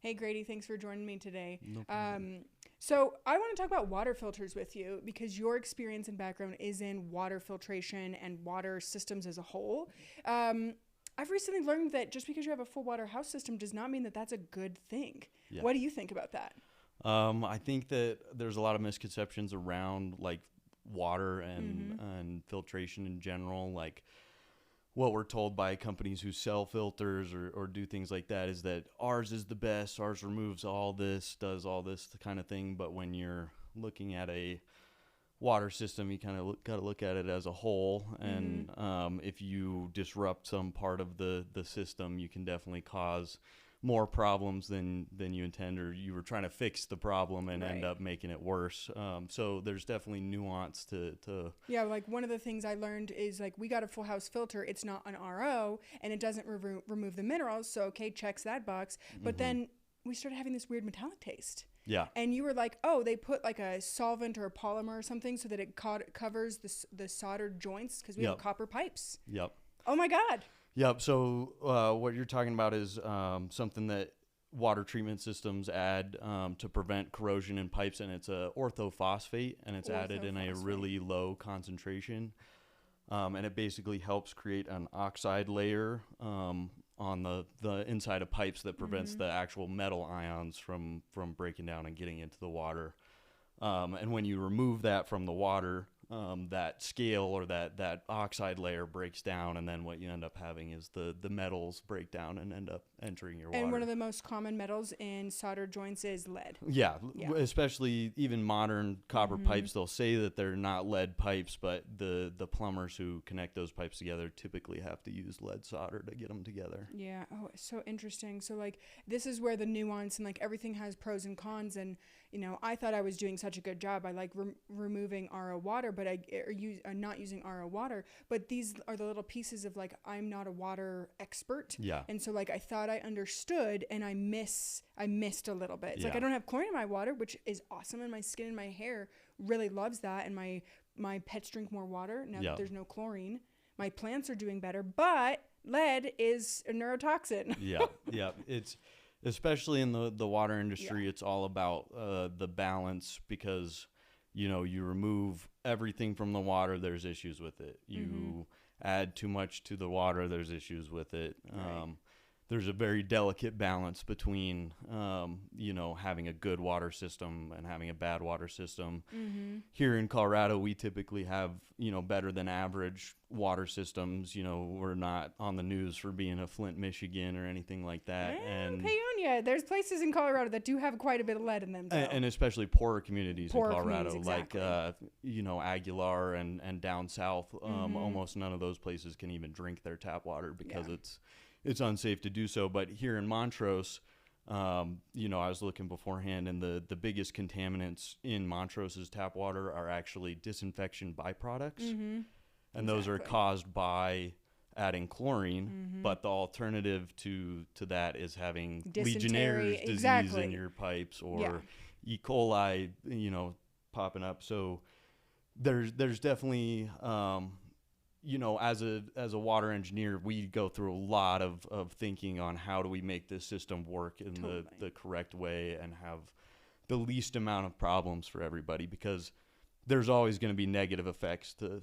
Hey, Grady, thanks for joining me today. No problem. So, I want to talk about water filters with you because your experience and background is in water filtration and water systems as a whole. Um, I've recently learned that just because you have a full water house system does not mean that that's a good thing. Yeah. What do you think about that? I think that there's a lot of misconceptions around like water and Mm-hmm. and filtration in general. Like what we're told by companies who sell filters or do things like that is that ours is the best. Ours removes all this, does all this kind of thing. But when you're looking at a water system, you kind of got to look at it as a whole. Mm-hmm. And if you disrupt some part of the system, you can definitely cause more problems than you intend, or you were trying to fix the problem and end Right. up making it worse. So there's definitely nuance to Yeah, like one of the things I learned is like we got a full house filter. It's not an RO and it doesn't remove the minerals. So, okay, checks that box. But hmm then we started having this weird metallic taste. yeah. And you were like, oh, they put like a solvent or a polymer or something so that it covers the soldered joints because we have Yep. copper pipes. Yep. Oh my God. Yep. So what you're talking about is something that water treatment systems add to prevent corrosion in pipes, and it's a orthophosphate, and it's added in a Orthophosphate. really low concentration, and it basically helps create an oxide layer on the inside of pipes that prevents Mm-hmm. the actual metal ions from breaking down and getting into the water. And when you remove that from the water, that scale or that oxide layer breaks down, and then what you end up having is the metals break down and end up entering your And one of water. the most common metals in soldered joints is lead. Yeah, Yeah. especially even modern copper Mm-hmm. pipes, they'll say that they're not lead pipes, but the plumbers who connect those pipes together typically have to use lead solder to get them together. Yeah. Oh, it's so interesting. So like this is where the nuance and like everything has pros and cons. And I thought I was doing such a good job. I like removing RO water, but not using RO water. But these are the little pieces of like I'm not a water expert, Yeah, and so like I thought I understood, and I missed a little bit. It's like I yeah, don't have chlorine in my water, which is awesome, and my skin and my hair really loves that, and my pets drink more water now that yeah. there's no chlorine. My plants are doing better, but lead is a neurotoxin. Yeah, yeah. It's especially in the water Yeah. industry. It's all about the balance because you remove everything from the water. There's issues with it. Mm-hmm. You add too much to the water. There's issues with it. Right. There's a very delicate balance between having a good water system and having a bad water system. Mm-hmm. Here in Colorado, we typically have better than average water systems. We're not on the news for being a Flint, Michigan, or anything like that, and Paonia. There's places in Colorado that do have quite a bit of lead in them, though. and especially poorer communities in Poorer Colorado, communities, like exactly. Aguilar and down south. Mm-hmm. Almost none of those places can even drink their tap water because Yeah. it's unsafe to do so. But here in Montrose, I was looking beforehand, and the biggest contaminants in Montrose's tap water are actually disinfection byproducts, Mm-hmm. and those are Exactly. caused by adding chlorine. Mm-hmm. But the alternative to that is having Dysentery. Legionnaire's disease in Exactly. your pipes, Yeah. or E. coli, popping up. So there's definitely as a water engineer, we go through a lot of thinking on how do we make this system work in Totally. the correct way and have the least amount of problems for everybody, because there's always going to be negative effects to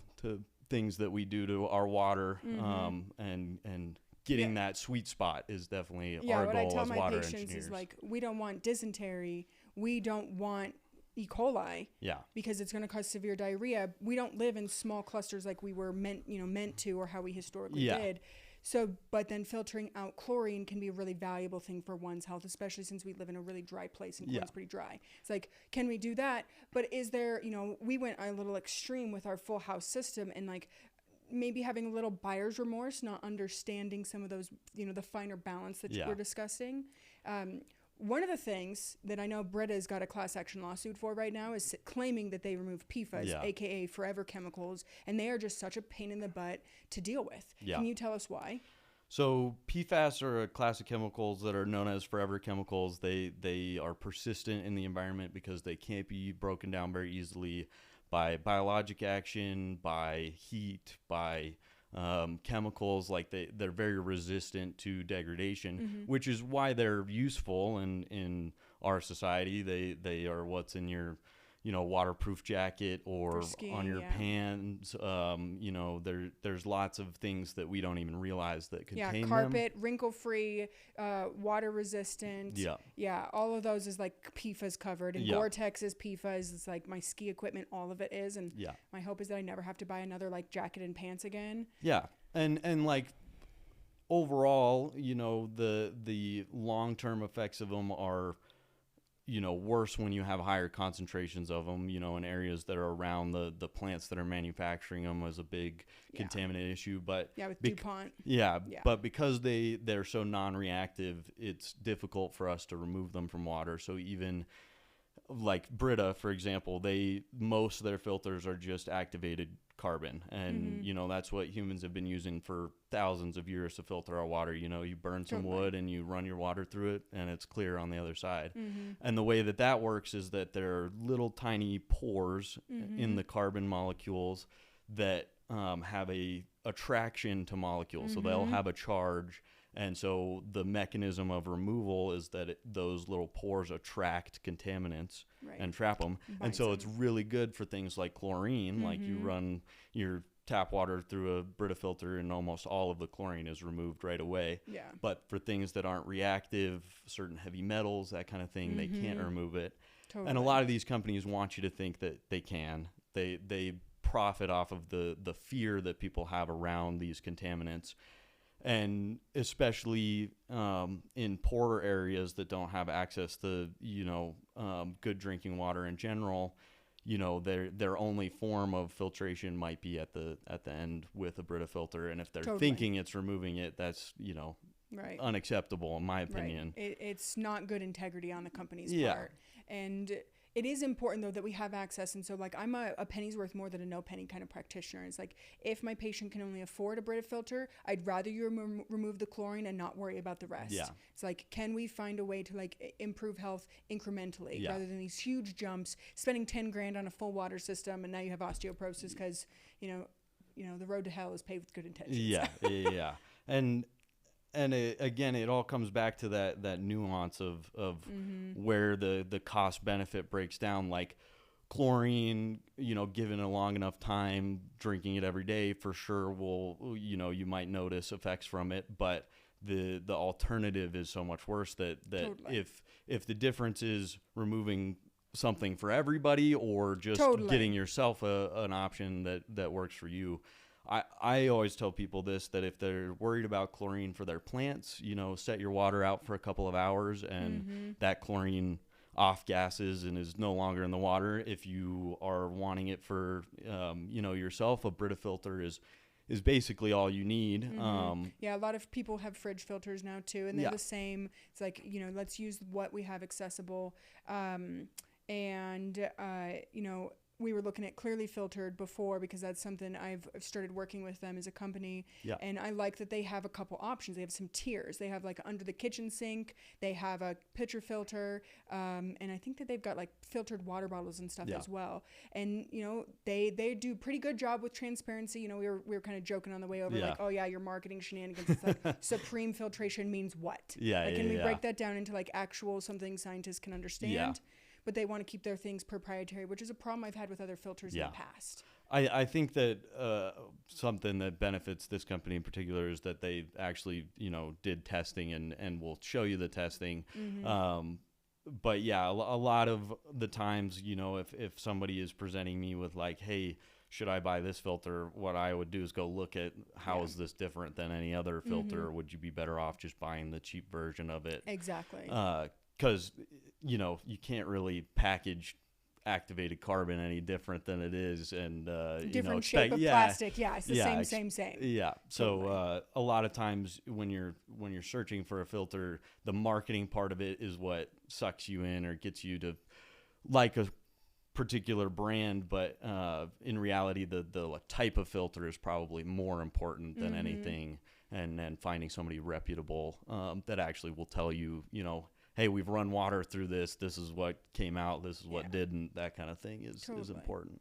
things that we do to our water, Mm-hmm. and getting Yeah. that sweet spot is definitely Yeah. our What I goal tell as my water patients engineers. is like, we don't want dysentery. We don't want E. coli Yeah, because it's going to cause severe diarrhea. We don't live in small clusters like we were meant to, or how we historically yeah, did. So, but then filtering out chlorine can be a really valuable thing for one's health, especially since we live in a really dry place and yeah, chlorine's pretty dry. It's like, can we do that? But is there, we went a little extreme with our full house system, and like maybe having a little buyer's remorse, not understanding some of those, the finer balance that yeah, we're discussing. Um, One of the things that I know Britta's got a class action lawsuit for right now is claiming that they removed PFAS, yeah, aka forever chemicals, and they are just such a pain in the butt to deal with. yeah. Can you tell us why? So PFAS are a class of chemicals that are known as forever chemicals. They are persistent in the environment because they can't be broken down very easily by biologic action, by heat, by chemicals, like they're very resistant to degradation, which is why they're useful in our society. They are what's in your waterproof jacket or skiing, on your yeah. pants. There's lots of things that we don't even realize that contain them. Carpet, wrinkle-free, water resistant. Yeah. All of those is like PFAS covered, and Gore-Tex is PFAS. It's like my ski equipment, all of it is, and my hope is that I never have to buy another like jacket and pants again. Yeah, and like overall, the long-term effects of them are worse when you have higher concentrations of them, in areas that are around the plants that are manufacturing them is a big contaminant issue. But with DuPont. But because they're so non-reactive, it's difficult for us to remove them from water. So even like Brita, for example, most of their filters are just activated carbon, and that's what humans have been using for thousands of years to filter our water. You burn some wood and you run your water through it and it's clear on the other side. And the way that works is that there are little tiny pores in the carbon molecules that have a attraction to molecules, so they'll have a charge. And so the mechanism of removal is that those little pores attract contaminants and trap them. And so it's really good for things like chlorine. Like you run your tap water through a Brita filter and almost all of the chlorine is removed right away. But for things that aren't reactive, certain heavy metals, that kind of thing, they can't remove it. And a lot of these companies want you to think that they can. They profit off of the fear that people have around these contaminants. And especially in poorer areas that don't have access to, good drinking water in general, their only form of filtration might be at the end with a Brita filter. And if they're thinking it's removing it, that's, unacceptable in my opinion. It's not good integrity on the company's part. And it is important, though, that we have access. And so, like, I'm a penny's worth more than a no penny kind of practitioner. It's like, if my patient can only afford a Brita filter, I'd rather you remove the chlorine and not worry about the rest. It's like, can we find a way to, like, improve health incrementally rather than these huge jumps, spending 10 grand on a full water system, and now you have osteoporosis because, the road to hell is paved with good intentions. And it all comes back to that nuance of where the cost benefit breaks down. Like chlorine, given a long enough time, drinking it every day for sure will, you might notice effects from it. But the alternative is so much worse that if the difference is removing something for everybody or just getting yourself an option that works for you. I always tell people this, that if they're worried about chlorine for their plants, set your water out for a couple of hours and that chlorine off gases and is no longer in the water. If you are wanting it for, yourself, a Brita filter is basically all you need. A lot of people have fridge filters now too, and they're the same. It's like, let's use what we have accessible. We were looking at Clearly Filtered before because that's something I've started working with them as a company. And I like that they have a couple options. They have some tiers. They have like under the kitchen sink. They have a pitcher filter. And I think that they've got like filtered water bottles and stuff as well. And, they do a pretty good job with transparency. We were kind of joking on the way over like, oh yeah, your marketing shenanigans. It's like supreme filtration means what? Can we break that down into like actual something scientists can understand? But they want to keep their things proprietary, which is a problem I've had with other filters in the past. I think that something that benefits this company in particular is that they actually, did testing and will show you the testing. But yeah, a lot of the times, if somebody is presenting me with like, hey, should I buy this filter? What I would do is go look at how is this different than any other filter? Would you be better off just buying the cheap version of it? Exactly. Because you can't really package activated carbon any different than it is, and different shape of plastic. It's the same. So a lot of times when you're searching for a filter, the marketing part of it is what sucks you in or gets you to like a particular brand, but in reality the type of filter is probably more important than anything, and then finding somebody reputable that actually will tell you, hey, we've run water through this. This is what came out. This is what didn't. That kind of thing is important.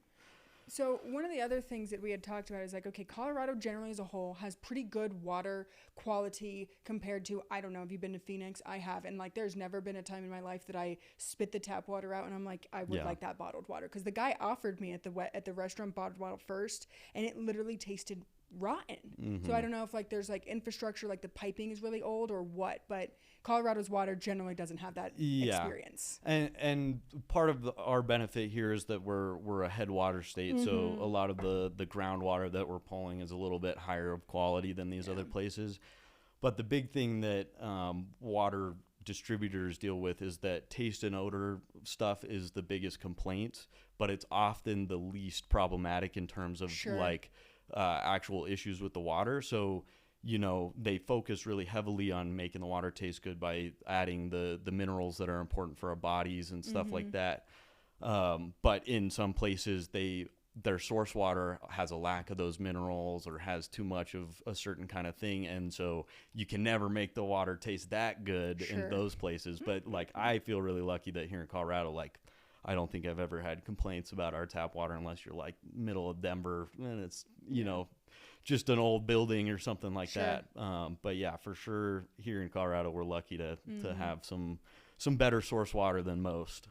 So one of the other things that we had talked about is like, okay, Colorado generally as a whole has pretty good water quality compared to, I don't know, have you been to Phoenix? I have. And like, there's never been a time in my life that I spit the tap water out and I'm like, I would Yeah. like that bottled water. Cause the guy offered me at the restaurant bottled water first and it literally tasted rotten. So I don't know if like there's like infrastructure, like the piping is really old or what, but Colorado's water generally doesn't have that experience. And part of our benefit here is that we're a headwater state, so a lot of the groundwater that we're pulling is a little bit higher of quality than these other places. But the big thing that water distributors deal with is that taste and odor stuff is the biggest complaint, but it's often the least problematic in terms of like actual issues with the water. So they focus really heavily on making the water taste good by adding the minerals that are important for our bodies and stuff like that. But in some places, their source water has a lack of those minerals or has too much of a certain kind of thing. And so you can never make the water taste that good in those places. But like, I feel really lucky that here in Colorado, like, I don't think I've ever had complaints about our tap water unless you're like middle of Denver and it's, just an old building or something like that. But yeah, for sure here in Colorado, we're lucky to have some better source water than most.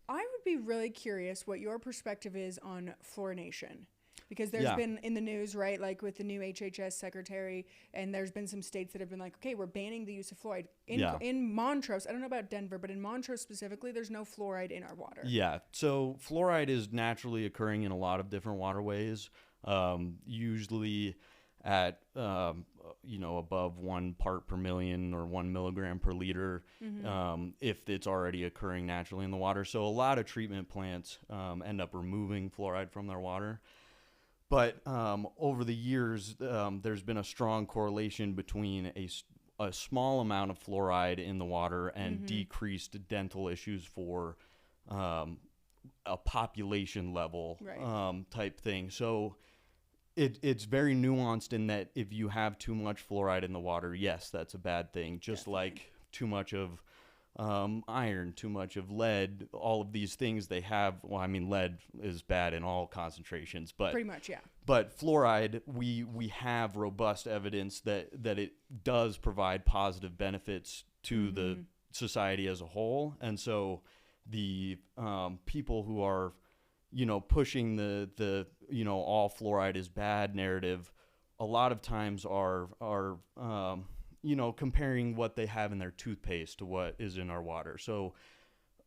I would be really curious what your perspective is on fluorination. Because there's been in the news, right, like with the new HHS secretary, and there's been some states that have been like, okay, we're banning the use of fluoride. In Montrose, I don't know about Denver, but in Montrose specifically, there's no fluoride in our water. Yeah, so fluoride is naturally occurring in a lot of different waterways, usually at, above 1 part per million or 1 milligram per liter, if it's already occurring naturally in the water. So a lot of treatment plants end up removing fluoride from their water. But over the years, there's been a strong correlation between a small amount of fluoride in the water and decreased dental issues for a population level type thing. So it's very nuanced in that if you have too much fluoride in the water, yes, that's a bad thing. Just like too much of iron, too much of lead, all of these things they have. Well, I mean, lead is bad in all concentrations, but pretty much, yeah. But fluoride, we have robust evidence that it does provide positive benefits to the society as a whole. And so the people who are, pushing the all fluoride is bad narrative, a lot of times are comparing what they have in their toothpaste to what is in our water. So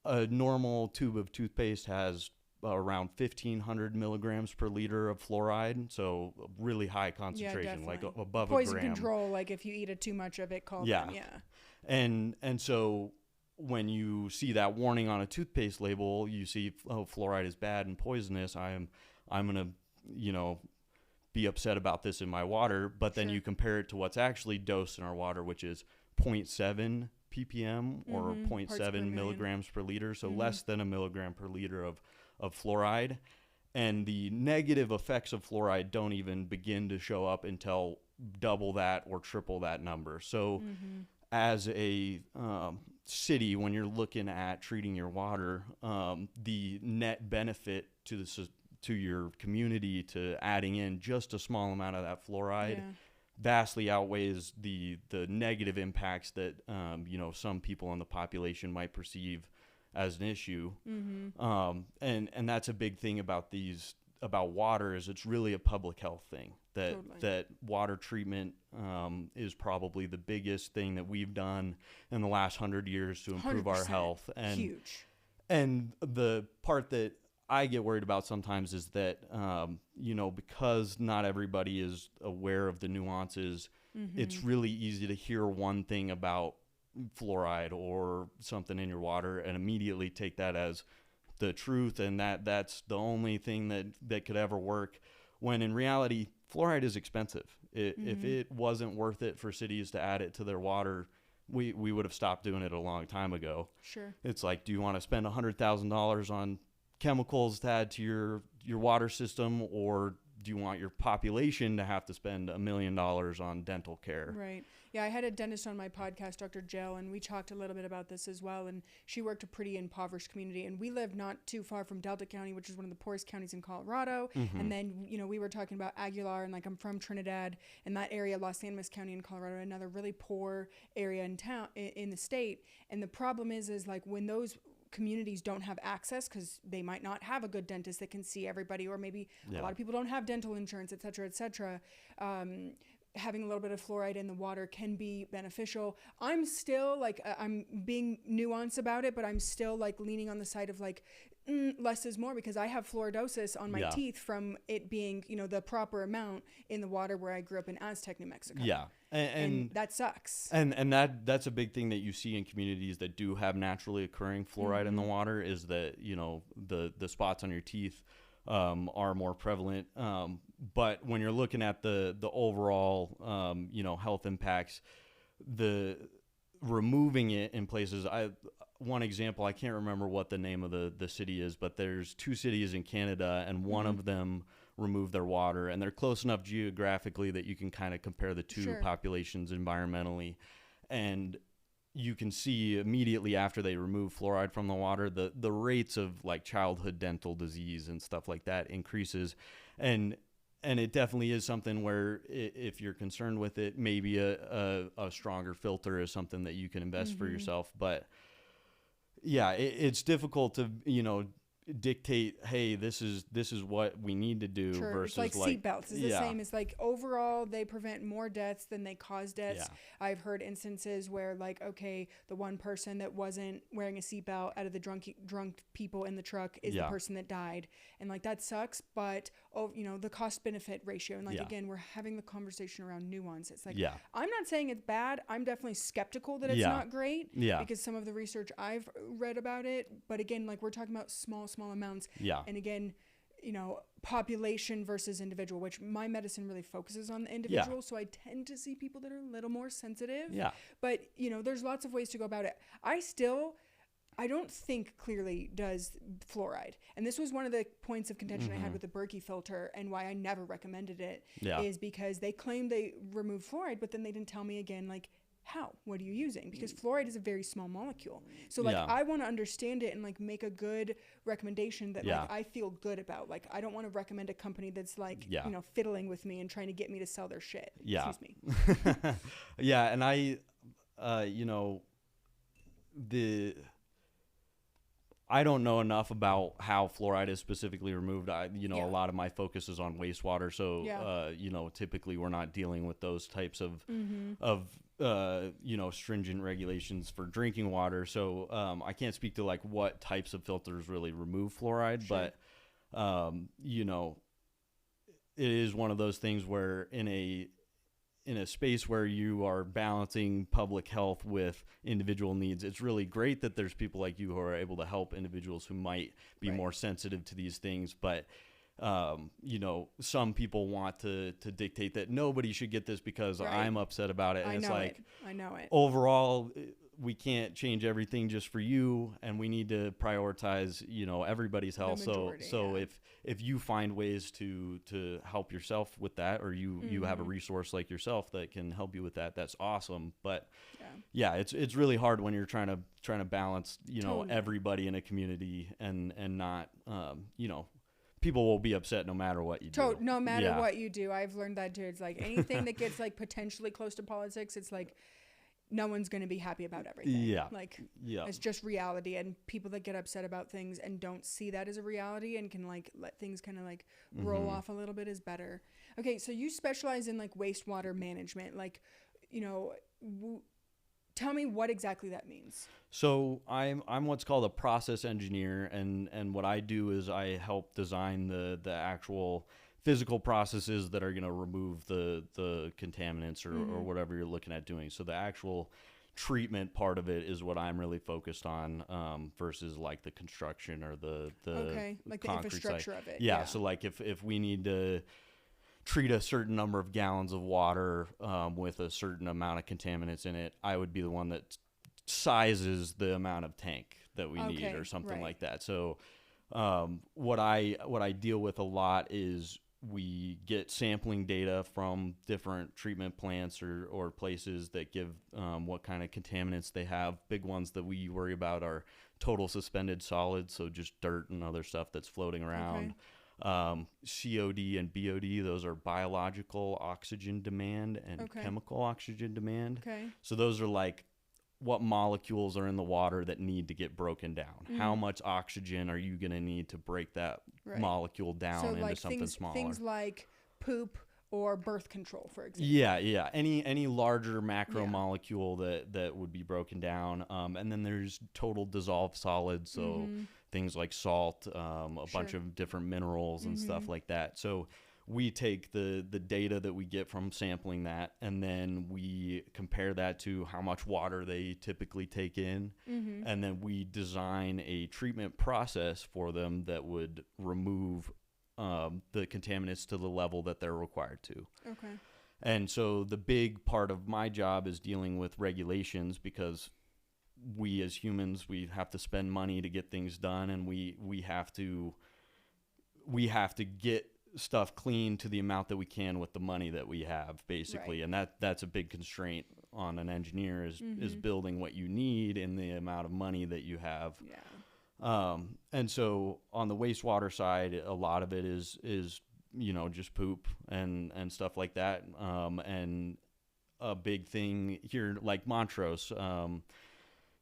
a normal tube of toothpaste has around 1,500 milligrams per liter of fluoride. So a really high concentration, like above poison a gram. Poison control, like if you eat it too much of it, call them. Yeah. And so when you see that warning on a toothpaste label, you see, fluoride is bad and poisonous. I'm going to, be upset about this in my water, but then you compare it to what's actually dosed in our water, which is 0.7 ppm or 0.7 milligrams per liter, so less than a milligram per liter of fluoride. And the negative effects of fluoride don't even begin to show up until double that or triple that number. So as a city, when you're looking at treating your water, the net benefit to your community to adding in just a small amount of that fluoride vastly outweighs the negative impacts that some people in the population might perceive as an issue. And that's a big thing about water is it's really a public health thing. That water treatment is probably the biggest thing that we've done in the last 100 years to improve our health. And huge. And the part that I get worried about sometimes is that, because not everybody is aware of the nuances, it's really easy to hear one thing about fluoride or something in your water and immediately take that as the truth and that's the only thing that could ever work, when in reality, fluoride is expensive. If it wasn't worth it for cities to add it to their water, we would have stopped doing it a long time ago. Sure. It's like, do you want to spend $100,000 on chemicals to add to your water system, or do you want your population to have to spend $1 million on dental care? Right. Yeah, I had a dentist on my podcast, Dr. Jill, and we talked a little bit about this as well. And she worked a pretty impoverished community, and we live not too far from Delta County, which is one of the poorest counties in Colorado. And then, you know, we were talking about Aguilar, and like I'm from Trinidad, and that area, Los Animas County in Colorado, another really poor area in town in the state. And the problem is like when those communities don't have access because they might not have a good dentist that can see everybody, or maybe a lot of people don't have dental insurance, et cetera, et cetera. Having a little bit of fluoride in the water can be beneficial. I'm still like, I'm being nuanced about it, but I'm still like leaning on the side of like, less is more, because I have fluoridosis on my teeth from it being, you know, the proper amount in the water where I grew up in Aztec, New Mexico. Yeah. And that sucks. And that's a big thing that you see in communities that do have naturally occurring fluoride in the water, is that, you know, the spots on your teeth are more prevalent. But when you're looking at the overall, you know, health impacts, the removing it in places, one example, I can't remember what the name of the city is, but there's 2 cities in Canada, and one of them removed their water, and they're close enough geographically that you can kind of compare the two populations environmentally. And you can see immediately after they remove fluoride from the water, the rates of like childhood dental disease and stuff like that increases. And it definitely is something where if you're concerned with it, maybe a stronger filter is something that you can invest for yourself. But yeah, it's difficult to, you know, dictate, hey, this is what we need to do versus it's like seatbelts is the same. It's like overall they prevent more deaths than they cause deaths. I've heard instances where like, okay, the one person that wasn't wearing a seatbelt out of the drunk people in the truck is the person that died, and like that sucks. But you know, the cost benefit ratio, and like again, we're having the conversation around nuance. It's like I'm not saying it's bad. I'm definitely skeptical that it's not great because some of the research I've read about it. But again, like we're talking about small amounts. And again, you know, population versus individual, which my medicine really focuses on the individual. So I tend to see people that are a little more sensitive. But, you know, there's lots of ways to go about it. I don't think clearly does fluoride. And this was one of the points of contention I had with the Berkey filter, and why I never recommended it is because they claimed they removed fluoride, but then they didn't tell me again, like, how? What are you using? Because fluoride is a very small molecule. So like I want to understand it and like make a good recommendation that like I feel good about. Like I don't want to recommend a company that's like, you know, fiddling with me and trying to get me to sell their shit. Excuse me. And I, you know, I don't know enough about how fluoride is specifically removed. A lot of my focus is on wastewater. So, you know, typically we're not dealing with those types of you know, stringent regulations for drinking water. So I can't speak to like what types of filters really remove fluoride, but you know, it is one of those things where in a space where you are balancing public health with individual needs, it's really great that there's people like you who are able to help individuals who might be more sensitive to these things. But you know, some people want to dictate that nobody should get this because I'm upset about it. And I know it. Overall, we can't change everything just for you, and we need to prioritize, you know, everybody's health. So if you find ways to help yourself with that, or you have a resource like yourself that can help you with that, that's awesome. But it's really hard when you're trying to balance, you know, everybody in a community and not you know, people will be upset no matter what you do. No matter what you do. I've learned that too. It's like anything that gets like potentially close to politics, it's like no one's going to be happy about everything. It's just reality, and people that get upset about things and don't see that as a reality and can like let things kind of like roll off a little bit is better. Okay, so you specialize in like wastewater management. Like, you know, tell me what exactly that means. So I'm what's called a process engineer, and what I do is I help design the actual physical processes that are going to remove the contaminants or whatever you're looking at doing. So the actual treatment part of it is what I'm really focused on, versus like the construction or the like the infrastructure side of it. So like if we need to treat a certain number of gallons of water with a certain amount of contaminants in it, I would be the one that sizes the amount of tank that we need or something like that. So what I deal with a lot is we get sampling data from different treatment plants or places that give what kind of contaminants they have. Big ones that we worry about are total suspended solids, so just dirt and other stuff that's floating around. COD and BOD, those are biological oxygen demand and chemical oxygen demand. So those are like what molecules are in the water that need to get broken down. How much oxygen are you going to need to break that molecule down into like something smaller? Things like poop or birth control, for example. Yeah. Any larger macromolecule that would be broken down. And then there's total dissolved solids, so things like salt, a bunch of different minerals and stuff like that. So we take the data that we get from sampling that, and then we compare that to how much water they typically take in, and then we design a treatment process for them that would remove the contaminants to the level that they're required to. And so the big part of my job is dealing with regulations, because we as humans, we have to spend money to get things done, and we have to get stuff clean to the amount that we can with the money that we have, basically. And that's a big constraint on an engineer is building what you need in the amount of money that you have. And so on the wastewater side, a lot of it is just poop and stuff like that. And a big thing here, like Montrose,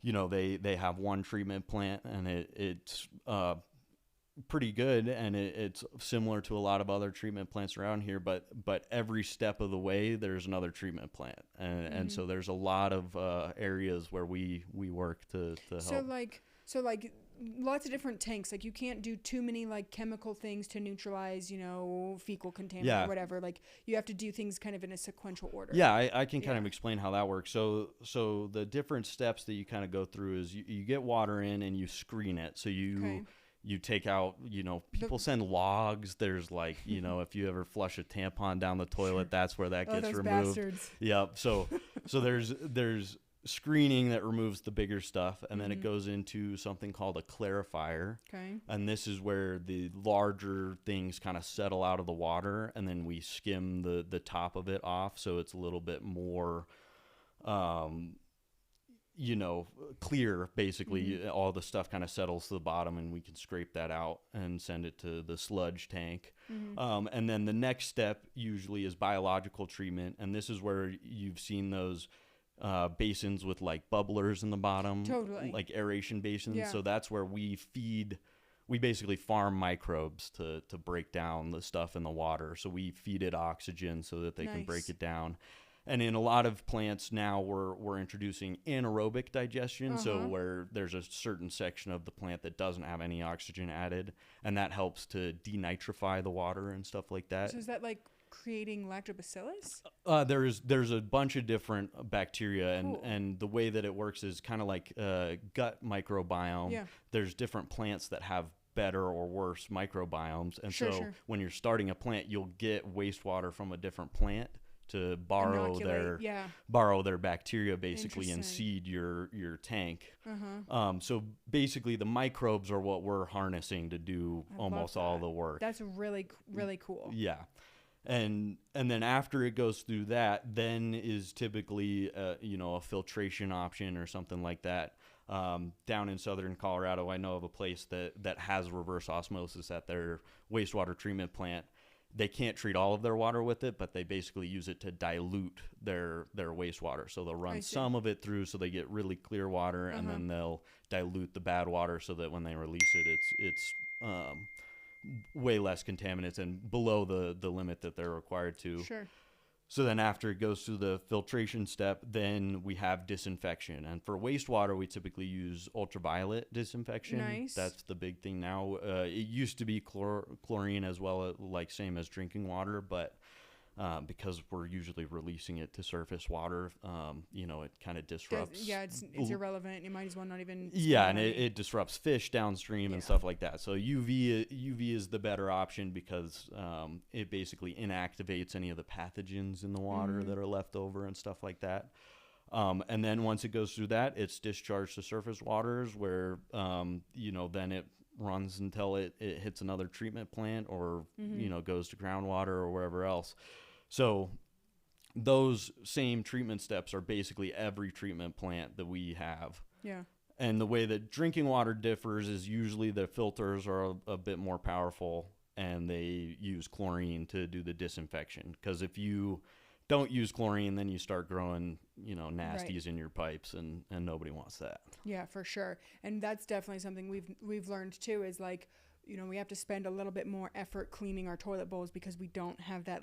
they have one treatment plant, and it's pretty good, and it's similar to a lot of other treatment plants around here, but every step of the way there's another treatment plant, and so there's a lot of areas where we work to help. So like lots of different tanks. Like you can't do too many like chemical things to neutralize, fecal contaminant or whatever. Like you have to do things kind of in a sequential order. I can kind of explain how that works. So the different steps that you kind of go through is you get water in and you screen it. So you take out, people send logs. There's like, if you ever flush a tampon down the toilet, that's where that gets removed. Bastards. Yep. So there's screening that removes the bigger stuff, and then it goes into something called a clarifier. And this is where the larger things kind of settle out of the water, and then we skim the top of it off, so it's a little bit more clear, basically. All the stuff kind of settles to the bottom, and we can scrape that out and send it to the sludge tank. And then the next step usually is biological treatment, and this is where you've seen those basins with like bubblers in the bottom, like aeration basins. So that's where we basically farm microbes to break down the stuff in the water. So we feed it oxygen so that they can break it down. And in a lot of plants now, we're introducing anaerobic digestion, so where there's a certain section of the plant that doesn't have any oxygen added, and that helps to denitrify the water and stuff like that. So is that like creating lactobacillus? There's a bunch of different bacteria, and the way that it works is kind of like gut microbiome. There's different plants that have better or worse microbiomes, and when you're starting a plant, you'll get wastewater from a different plant to borrow their bacteria, basically, and seed your tank. So basically the microbes are what we're harnessing to do almost all the work. That's really cool. And then after it goes through that, then is typically a filtration option or something like that. Down in southern Colorado, I know of a place that has reverse osmosis at their wastewater treatment plant. They can't treat all of their water with it, but they basically use it to dilute their wastewater. So they'll run some of it through so they get really clear water, and then they'll dilute the bad water so that when they release it, it's way less contaminants and below the limit that they're required to. So then after it goes through the filtration step, then we have disinfection. And for wastewater, we typically use ultraviolet disinfection. That's the big thing now. It used to be chlorine as well, like same as drinking water, but because we're usually releasing it to surface water, it kind of disrupts. It's irrelevant. You might as well not even. And it disrupts fish downstream and stuff like that. So UV is the better option because it basically inactivates any of the pathogens in the water that are left over and stuff like that. And then once it goes through that, it's discharged to surface waters where, then it runs until it hits another treatment plant or, goes to groundwater or wherever else. So those same treatment steps are basically every treatment plant that we have. Yeah. And the way that drinking water differs is usually the filters are a bit more powerful and they use chlorine to do the disinfection. Because if you don't use chlorine, then you start growing, nasties in your pipes, and nobody wants that. Yeah, for sure. And that's definitely something we've learned too, is like, we have to spend a little bit more effort cleaning our toilet bowls because we don't have that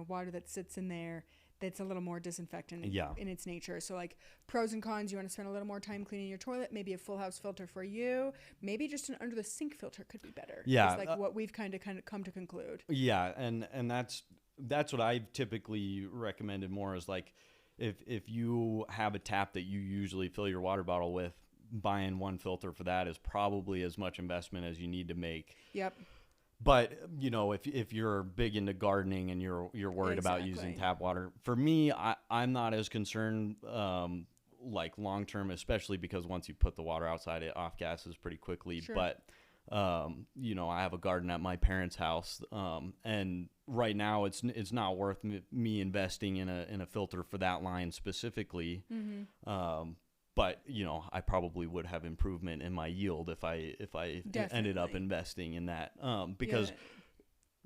water that sits in there that's a little more disinfectant in its nature. So like pros and cons, you want to spend a little more time cleaning your toilet, maybe a full house filter for you, maybe just an under the sink filter could be better. Yeah. It's like what we've kind of come to conclude. Yeah. And that's what I've typically recommended more is like, if you have a tap that you usually fill your water bottle with, buying one filter for that is probably as much investment as you need to make. Yep. But, if you're big into gardening and you're worried about using tap water, for me, I'm not as concerned, like long term, especially because once you put the water outside, it off gases pretty quickly. Sure. But, I have a garden at my parents' house, and right now it's not worth me investing in a filter for that line specifically. Mm-hmm. But I probably would have improvement in my yield if I ended up investing in that. Because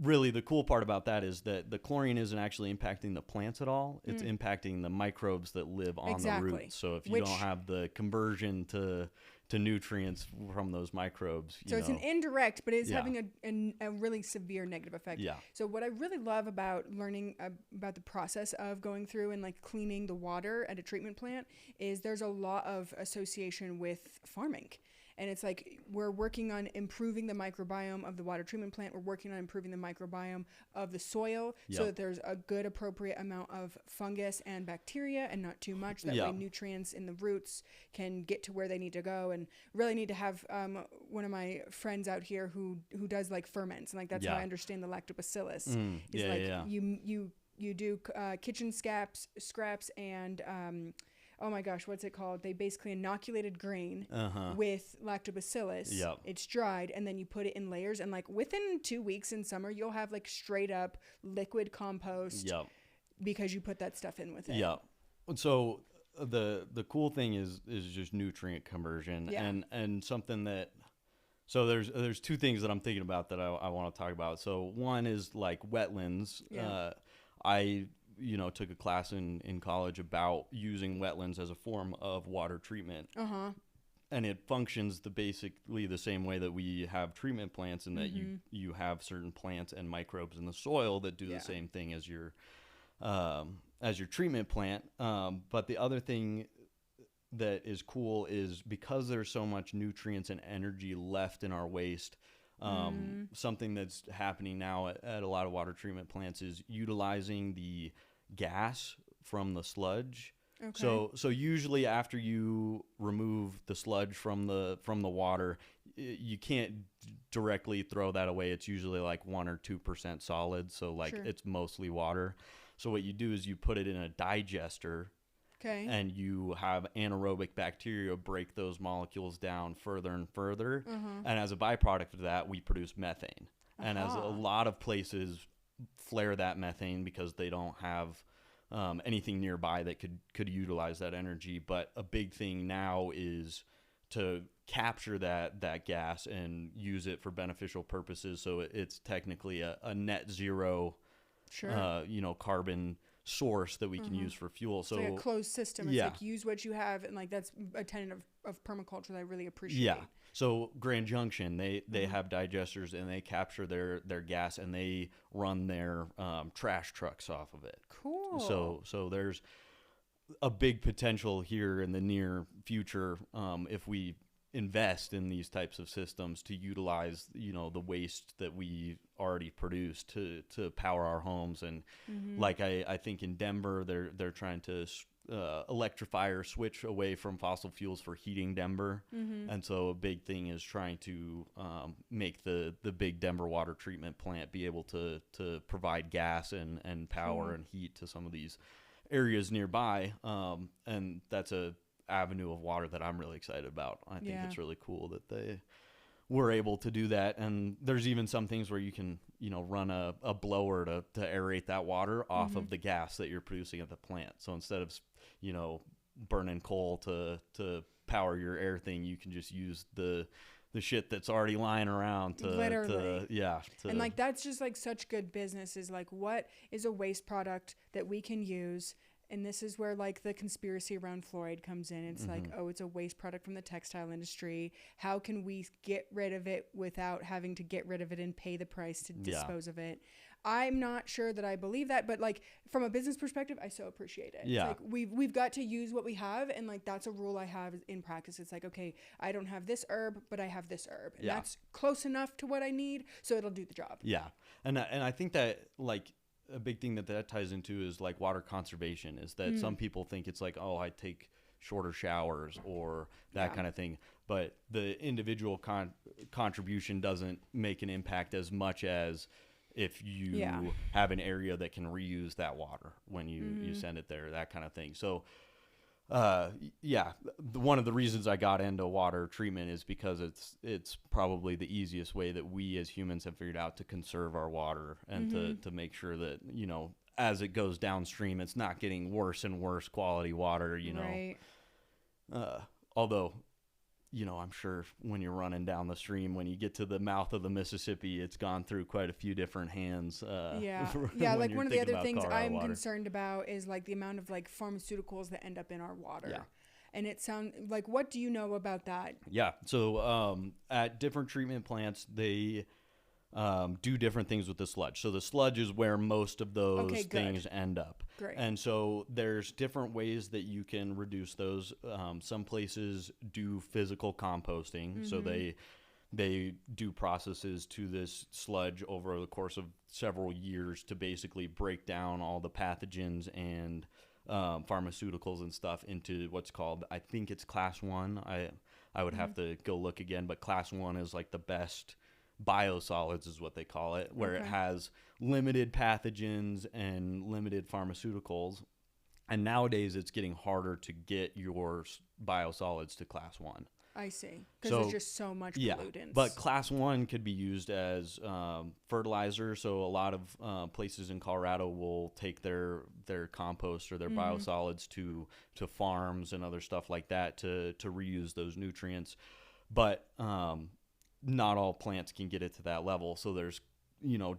really the cool part about that is that the chlorine isn't actually impacting the plants at all. It's impacting the microbes that live on the roots. So if you don't have the conversion to nutrients from those microbes, so it's an indirect, but it's having a really severe negative effect. Yeah. So what I really love about learning about the process of going through and like cleaning the water at a treatment plant is there's a lot of association with farming. And it's like we're working on improving the microbiome of the water treatment plant. We're working on improving the microbiome of the soil so that there's a good appropriate amount of fungus and bacteria and not too much. That way nutrients in the roots can get to where they need to go. And really need to have one of my friends out here who does like ferments. And like that's how I understand the lactobacillus. You do kitchen scraps and oh my gosh, what's it called? They basically inoculated grain with lactobacillus. Yep. It's dried, and then you put it in layers. And like within 2 weeks in summer, you'll have like straight up liquid compost. Yep. Because you put that stuff in with it. Yeah. So the cool thing is just nutrient conversion, and something that. So there's two things that I'm thinking about that I want to talk about. So one is like wetlands. Yeah. I took a class in college about using wetlands as a form of water treatment. Uh-huh. And it functions basically the same way that we have treatment plants, in that you have certain plants and microbes in the soil that do the same thing as your treatment plant. But the other thing that is cool is because there's so much nutrients and energy left in our waste. Something that's happening now at a lot of water treatment plants is utilizing the gas from the sludge. Okay. So usually after you remove the sludge from the water, you can't directly throw that away. It's usually like 1 or 2% solid. So like it's mostly water. So what you do is you put it in a digester. Okay. And you have anaerobic bacteria break those molecules down further and further. And as a byproduct of that, we produce methane. And as a lot of places flare that methane because they don't have anything nearby that could utilize that energy. But a big thing now is to capture that gas and use it for beneficial purposes. So it's technically a net zero, carbon source that we can use for fuel. So it's like a closed system. It's like use what you have, and like that's a tenet of permaculture that I really appreciate. Yeah. So Grand Junction, they have digesters, and they capture their gas, and they run their trash trucks off of it. Cool. So there's a big potential here in the near future, if we invest in these types of systems, to utilize the waste that we already produce to power our homes. And like I think in Denver they're trying to electrify or switch away from fossil fuels for heating Denver. And so a big thing is trying to make the big Denver water treatment plant be able to provide gas and power and heat to some of these areas nearby. And that's a avenue of water that I'm really excited about. I think it's really cool that they were able to do that. And there's even some things where you can, run a blower to aerate that water off of the gas that you're producing at the plant. So instead of, burning coal to power your air thing, you can just use the shit that's already lying around literally. And like that's just like such good business, is like, what is a waste product that we can use? And this is where like the conspiracy around fluoride comes in. It's like, oh, it's a waste product from the textile industry. How can we get rid of it without having to get rid of it and pay the price to dispose of it? I'm not sure that I believe that, but like from a business perspective, I so appreciate it. Yeah. It's like we've got to use what we have, and like that's a rule I have in practice. It's like, okay, I don't have this herb, but I have this herb, and that's close enough to what I need, so it'll do the job. Yeah, and I think that like a big thing that ties into is like water conservation. Is that some people think it's like, oh, I take shorter showers or that kind of thing, but the individual contribution doesn't make an impact as much as if you have an area that can reuse that water when you send it there, that kind of thing. So, one of the reasons I got into water treatment is because it's probably the easiest way that we as humans have figured out to conserve our water and to make sure that, as it goes downstream, it's not getting worse and worse quality water, Right. Although, I'm sure when you're running down the stream, when you get to the mouth of the Mississippi, it's gone through quite a few different hands. Like one of the other things I'm concerned about is like the amount of like pharmaceuticals that end up in our water. Yeah. And it sounds like, what do you know about that? Yeah. So at different treatment plants, they do different things with the sludge. So the sludge is where most of those things end up. Great. And so there's different ways that you can reduce those. Some places do physical composting. So they do processes to this sludge over the course of several years to basically break down all the pathogens and pharmaceuticals and stuff into what's called, I think it's class 1. I would have to go look again, but class 1 is like the best biosolids is what they call it, where it has limited pathogens and limited pharmaceuticals. And nowadays it's getting harder to get your biosolids to class 1. I see. Because there's just so much pollutants. But class 1 could be used as fertilizer. So a lot of places in Colorado will take their compost or their biosolids to farms and other stuff like that to reuse those nutrients. But not all plants can get it to that level. So there's,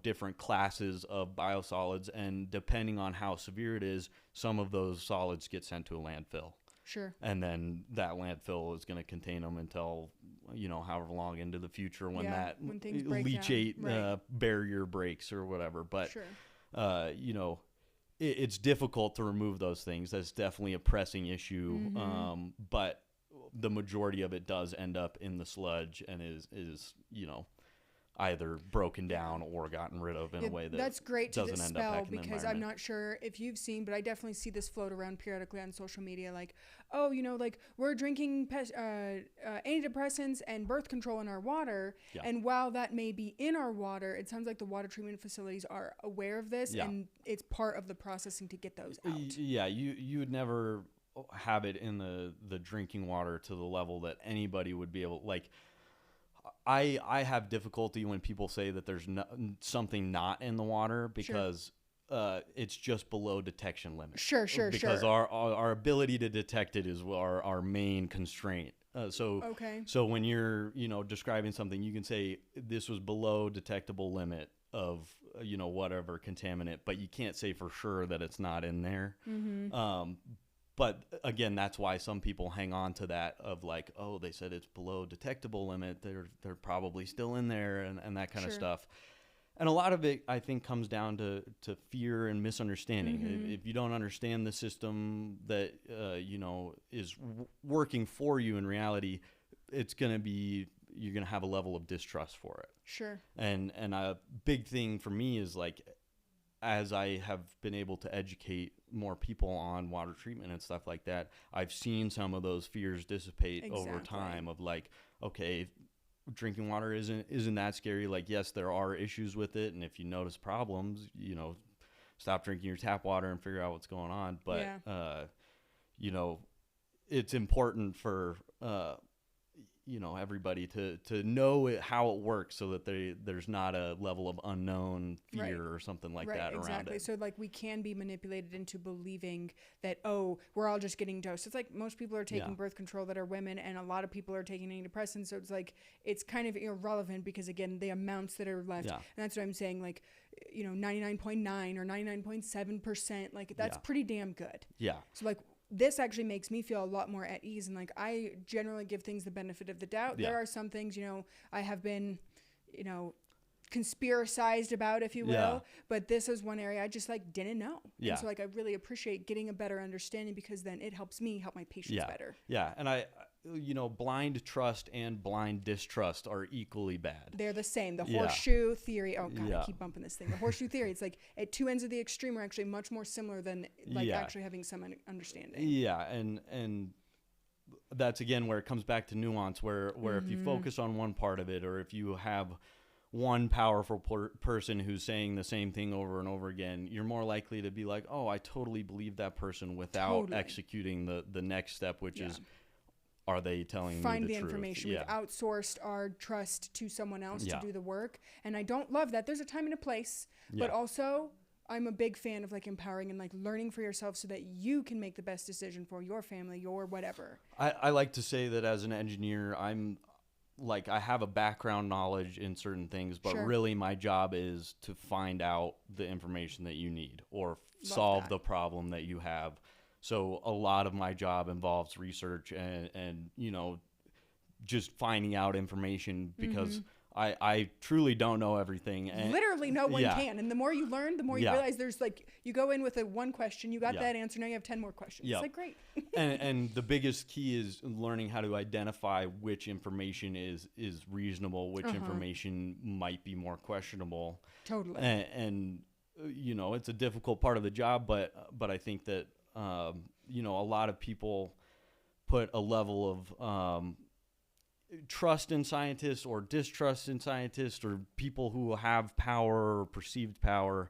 different classes of biosolids, and depending on how severe it is, some of those solids get sent to a landfill. Sure. And then that landfill is going to contain them until, however long into the future when when things break leachate barrier breaks or whatever. But, it's difficult to remove those things. That's definitely a pressing issue. But the majority of it does end up in the sludge and is either broken down or gotten rid of in a way that that's great to doesn't end up dispel, back in the because I'm environment. not sure if you've seen, but I definitely see this float around periodically on social media, like, oh, like we're drinking antidepressants and birth control in our water, and while that may be in our water, it sounds like the water treatment facilities are aware of this, and it's part of the processing to get those out. You would never have it in the drinking water to the level that anybody would be able, like, I have difficulty when people say that there's something not in the water, because it's just below detection limit. Sure. Because our ability to detect it is our main constraint. So when you're describing something, you can say this was below detectable limit of whatever contaminant, but you can't say for sure that it's not in there. But again, that's why some people hang on to that of like, oh, they said it's below detectable limit, they're probably still in there, and that kind of stuff. And a lot of it, I think, comes down to fear and misunderstanding. If you don't understand the system that is working for you in reality, you're gonna have a level of distrust for it. Sure. And a big thing for me is like, as I have been able to educate more people on water treatment and stuff like that, I've seen some of those fears dissipate over time of like, okay, drinking water isn't that scary. Like, yes, there are issues with it, and if you notice problems, stop drinking your tap water and figure out what's going on. But, Yeah. you know, it's important for, you know, everybody to know how it works so that there's not a level of unknown fear Right. or something like Right, that around exactly. it. So like we can be manipulated into believing that, oh, we're all just getting dosed. It's like most people are taking Yeah. birth control that are women, and a lot of people are taking antidepressants. So it's like it's kind of irrelevant because again, the amounts that are left, Yeah. and that's what I'm saying. Like, you know, 99.9 or 99.7%, like that's Yeah. pretty damn good. Yeah. So like this actually makes me feel a lot more at ease, and like I generally give things the benefit of the doubt. Yeah. There are some things, you know, I have been, you know, conspiracized about, if you will, Yeah. but this is one area I just like didn't know. Yeah. And so like I really appreciate getting a better understanding because then it helps me help my patients Yeah. better. Yeah. And you know, blind trust and blind distrust are equally bad. They're the same. The Yeah. horseshoe theory. Oh god, Yeah. I keep bumping this thing. The horseshoe theory. It's like at two ends of the extreme are actually much more similar than like Yeah. actually having some understanding. Yeah. And that's again where it comes back to nuance, where if you focus on one part of it, or if you have one powerful person who's saying the same thing over and over again, you're more likely to be like, oh, I totally believe that person without Totally. executing the next step, which Yeah. is, are they telling Find me the truth? information. Yeah. We've outsourced our trust to someone else Yeah. to do the work. And I don't love that. There's a time and a place, but Yeah. also I'm a big fan of like empowering and like learning for yourself so that you can make the best decision for your family, your whatever. I like to say that as an engineer, I'm like, I have a background knowledge in certain things, but Sure. really my job is to find out the information that you need or solve that. the problem that you have. So a lot of my job involves research and you know, just finding out information because I truly don't know everything. And Literally no one yeah. can. And the more you learn, the more you Yeah. realize there's like, you go in with a one question, you got Yeah. that answer, now you have 10 more questions. Yeah. It's like, great. and the biggest key is learning how to identify which information is reasonable, which information might be more questionable. Totally. And you know, it's a difficult part of the job, but I think that you know, a lot of people put a level of trust in scientists or distrust in scientists or people who have power or perceived power,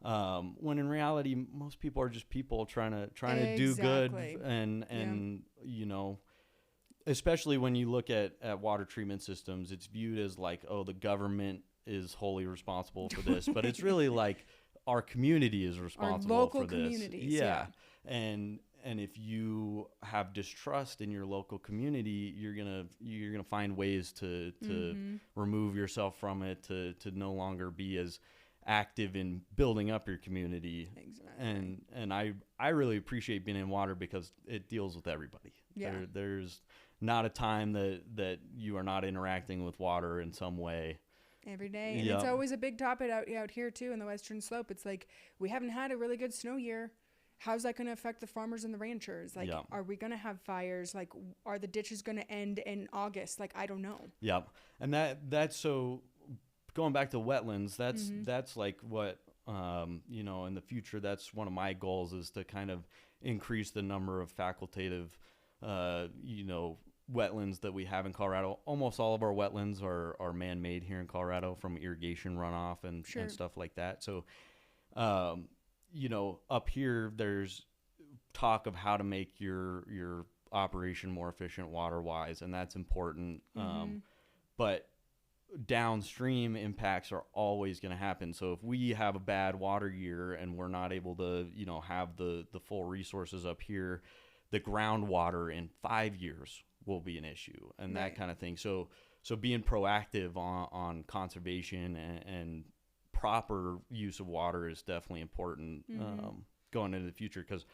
when in reality most people are just people trying to do good. Exactly. And you know, especially when you look at water treatment systems, it's viewed as like, oh, the government is wholly responsible for this, but it's really like our community is responsible local for this. communities, Yeah. And if you have distrust in your local community, you're gonna find ways to remove yourself from it, to no longer be as active in building up your community. Exactly. And I really appreciate being in water because it deals with everybody. Yeah. There's not a time that you are not interacting with water in some way. Every day. And Yep. it's always a big topic out here too in the Western Slope. It's like, we haven't had a really good snow year. How's that going to affect the farmers and the ranchers? Like, Yep. are we going to have fires? Like, are the ditches going to end in August? Like, I don't know. Yep. And that's so going back to wetlands, that's like what you know, in the future, that's one of my goals, is to kind of increase the number of facultative you know, wetlands that we have in Colorado. Almost all of our wetlands are man-made here in Colorado from irrigation runoff and stuff like that. So you know, up here there's talk of how to make your operation more efficient water-wise, and that's important. But downstream impacts are always going to happen. So if we have a bad water year and we're not able to, you know, have the full resources up here, the groundwater in 5 years will be an issue, and that kind of thing. So being proactive on conservation and proper use of water is definitely important going into the future, because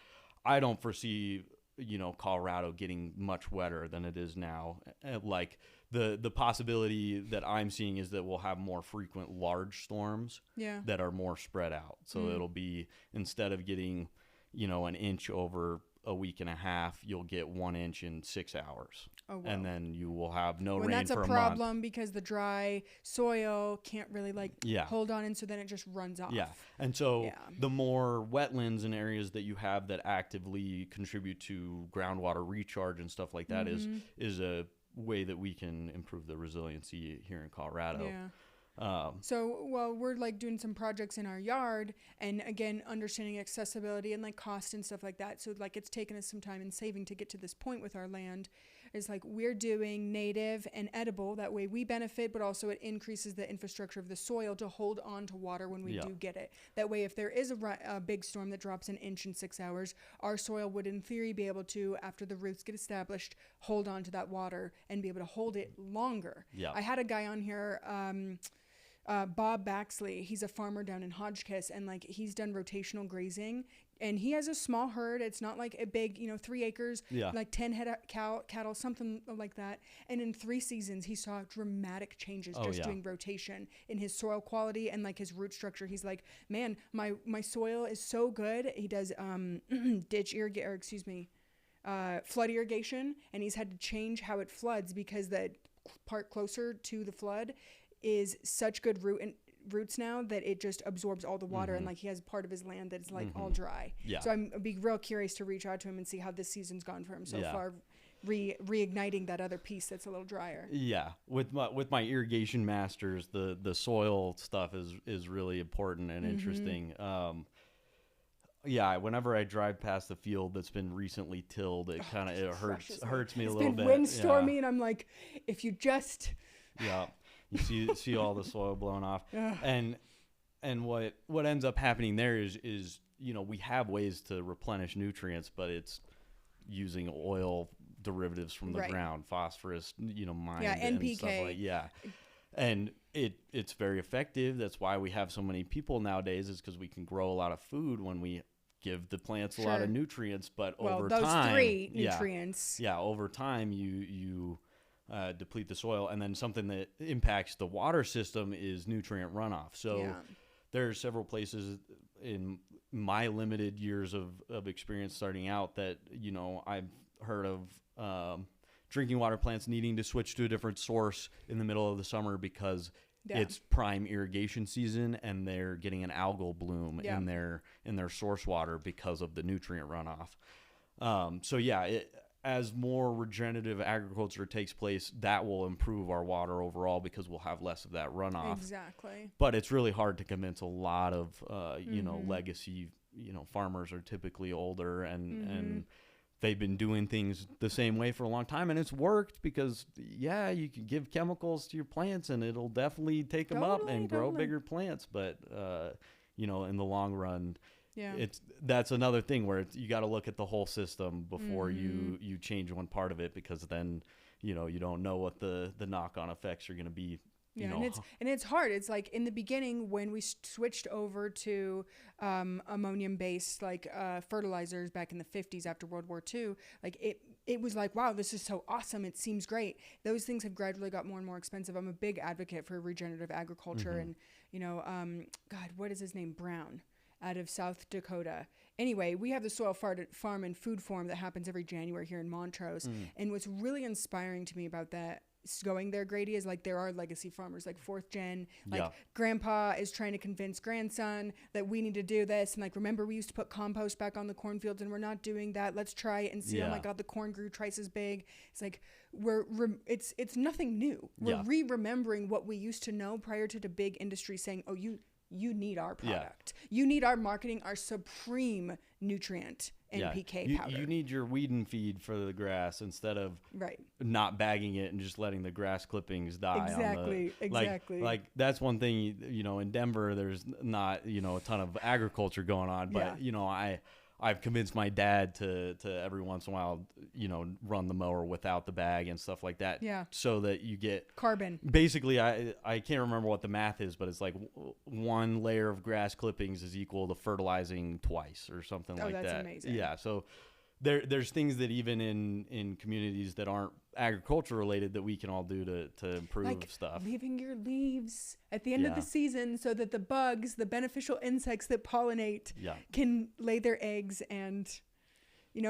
I don't foresee, you know, Colorado getting much wetter than it is now. Like the possibility that I'm seeing is that we'll have more frequent large storms that are more spread out. So it'll be, instead of getting, you know, an inch over a week and a half, you'll get 1 inch in 6 hours. Oh, wow. And then you will have no rain for a month. That's a problem because the dry soil can't really hold on, and so then it just runs off. Yeah. And so the more wetlands and areas that you have that actively contribute to groundwater recharge and stuff like that is a way that we can improve the resiliency here in Colorado. So, well, we're like doing some projects in our yard, and again, understanding accessibility and like cost and stuff like that. So, like, it's taken us some time and saving to get to this point with our land. Is like we're doing native and edible. That way we benefit, but also it increases the infrastructure of the soil to hold on to water when we do get it. That way, if there is a big storm that drops an inch in 6 hours, our soil would in theory be able to, after the roots get established, hold on to that water and be able to hold it longer. Yeah. I had a guy on here, Bob Baxley. He's a farmer down in Hotchkiss, and like he's done rotational grazing, and he has a small herd. It's not like a big, 3 acres, like 10 head of cattle, something like that. And in 3 seasons, he saw dramatic changes doing rotation in his soil quality and like his root structure. He's like, man, my soil is so good. He does flood irrigation, and he's had to change how it floods because the part closer to the flood is such good roots now that it just absorbs all the water, and like he has part of his land that's like all dry. So I'd be real curious to reach out to him and see how this season's gone for him so far, reigniting that other piece that's a little drier. With my irrigation masters, the soil stuff is really important and interesting. Whenever I drive past the field that's been recently tilled, it kind of hurts me a little bit. It's been windstormy, and I'm like, if you just you see all the soil blown off. And what ends up happening there is we have ways to replenish nutrients, but it's using oil derivatives from the ground, phosphorus, mined and NPK. stuff like and it's very effective. That's why we have so many people nowadays, is because we can grow a lot of food when we give the plants a lot of nutrients. But over those time, 3 nutrients, over time you deplete the soil. And then something that impacts the water system is nutrient runoff. So there's several places in my limited years of experience starting out that I've heard of drinking water plants needing to switch to a different source in the middle of the summer because it's prime irrigation season, and they're getting an algal bloom in their source water because of the nutrient runoff. As more regenerative agriculture takes place, that will improve our water overall because we'll have less of that runoff. Exactly. But it's really hard to convince a lot of legacy farmers are typically older, and they've been doing things the same way for a long time, and it's worked because you can give chemicals to your plants and it'll definitely take them up and grow bigger plants. But in the long run, that's another thing where you got to look at the whole system before you change one part of it, because then you don't know what the knock-on effects are going to be. And it's hard. It's like in the beginning when we switched over to ammonium-based fertilizers back in the 50s after World War II, like it was like, wow, this is so awesome. It seems great. Those things have gradually got more and more expensive. I'm a big advocate for regenerative agriculture, and God, what is his name? Brown, out of South Dakota. Anyway, we have the Soil Farm and Food Forum that happens every January here in Montrose, and what's really inspiring to me about that going there, Grady, is like there are legacy farmers, like 4th gen, like grandpa is trying to convince grandson that we need to do this, and like, remember we used to put compost back on the cornfields and we're not doing that, let's try it and see. Oh my god, the corn grew twice as big. It's like it's nothing new. We're remembering what we used to know prior to the big industry saying, oh, you need our product, you need our marketing, our supreme nutrient NPK powder. You need your weed and feed for the grass instead of not bagging it and just letting the grass clippings die. Exactly. Like that's one thing, in Denver, there's not, a ton of agriculture going on, but I've convinced my dad to every once in a while, run the mower without the bag and stuff like that. So that you get carbon. Basically, I can't remember what the math is, but it's like 1 layer of grass clippings is equal to fertilizing twice or something like that. That's amazing. Yeah. So there's things that even in communities that aren't agriculture related that we can all do to improve stuff. Leaving your leaves at the end of the season so that the bugs, the beneficial insects that pollinate, can lay their eggs and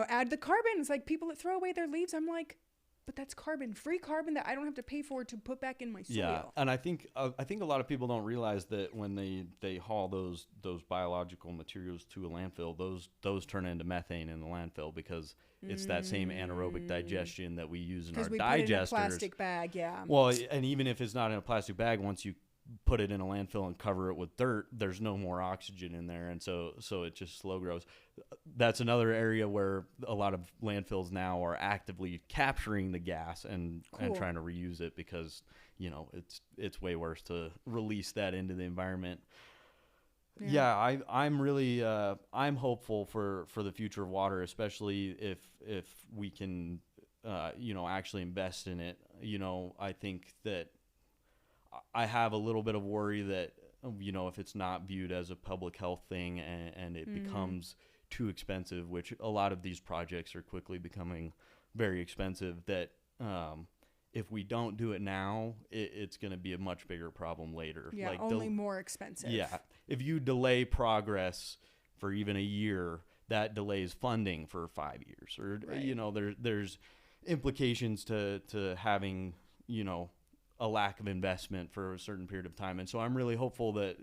add the carbon. It's like people that throw away their leaves, I'm like, but that's free carbon that I don't have to pay for to put back in my soil. Yeah, and I think a lot of people don't realize that when they haul those biological materials to a landfill, those turn into methane in the landfill because it's that same anaerobic digestion that we use in our digesters. Because we put it in a plastic bag, Well, and even if it's not in a plastic bag, once you put it in a landfill and cover it with dirt, there's no more oxygen in there, and so it just slow grows. That's another area where a lot of landfills now are actively capturing the gas and trying to reuse it, because it's way worse to release that into the environment. I'm really I'm hopeful for the future of water, especially if we can actually invest in it. I think that I have a little bit of worry that if it's not viewed as a public health thing and it becomes too expensive, which a lot of these projects are quickly becoming very expensive, that if we don't do it now, it's going to be a much bigger problem later. Yeah, like only more expensive. Yeah. If you delay progress for even a year, that delays funding for 5 years. Or, right. There's implications to having, a lack of investment for a certain period of time. And so I'm really hopeful that,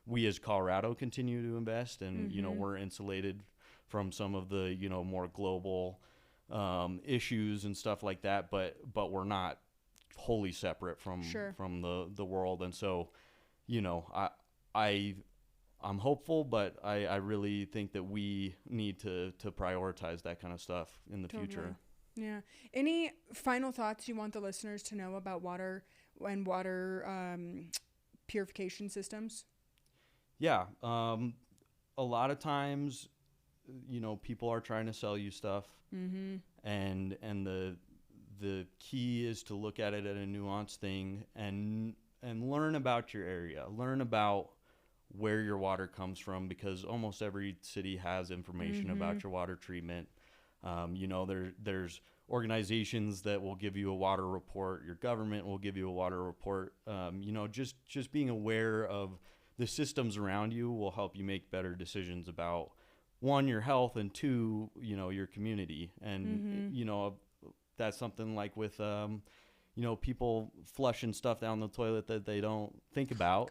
we as Colorado continue to invest and, we're insulated from some of the, more global issues and stuff like that, but we're not wholly separate from the world. And so, I'm hopeful, but I really think that we need to prioritize that kind of stuff in the future. Yeah. Any final thoughts you want the listeners to know about water and water purification systems? Yeah. A lot of times, people are trying to sell you stuff, and the key is to look at it at a nuanced thing and learn about your area, learn about where your water comes from, because almost every city has information about your water treatment. There's organizations that will give you a water report. Your government will give you a water report. Just being aware of the systems around you will help you make better decisions about, one, your health, and two, your community. And, that's something like with, people flushing stuff down the toilet that they don't think about.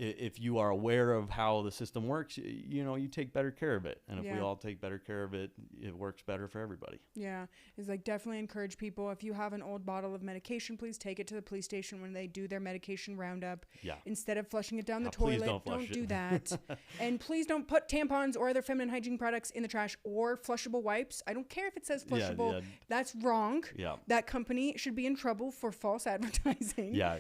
If you are aware of how the system works, you take better care of it. And if we all take better care of it, it works better for everybody. Yeah. It's like, definitely encourage people, if you have an old bottle of medication, please take it to the police station when they do their medication roundup. Yeah. Instead of flushing it down the toilet, don't do that. And please don't put tampons or other feminine hygiene products in the trash, or flushable wipes. I don't care if it says flushable. Yeah. That's wrong. Yeah. That company should be in trouble for false advertising. Yeah.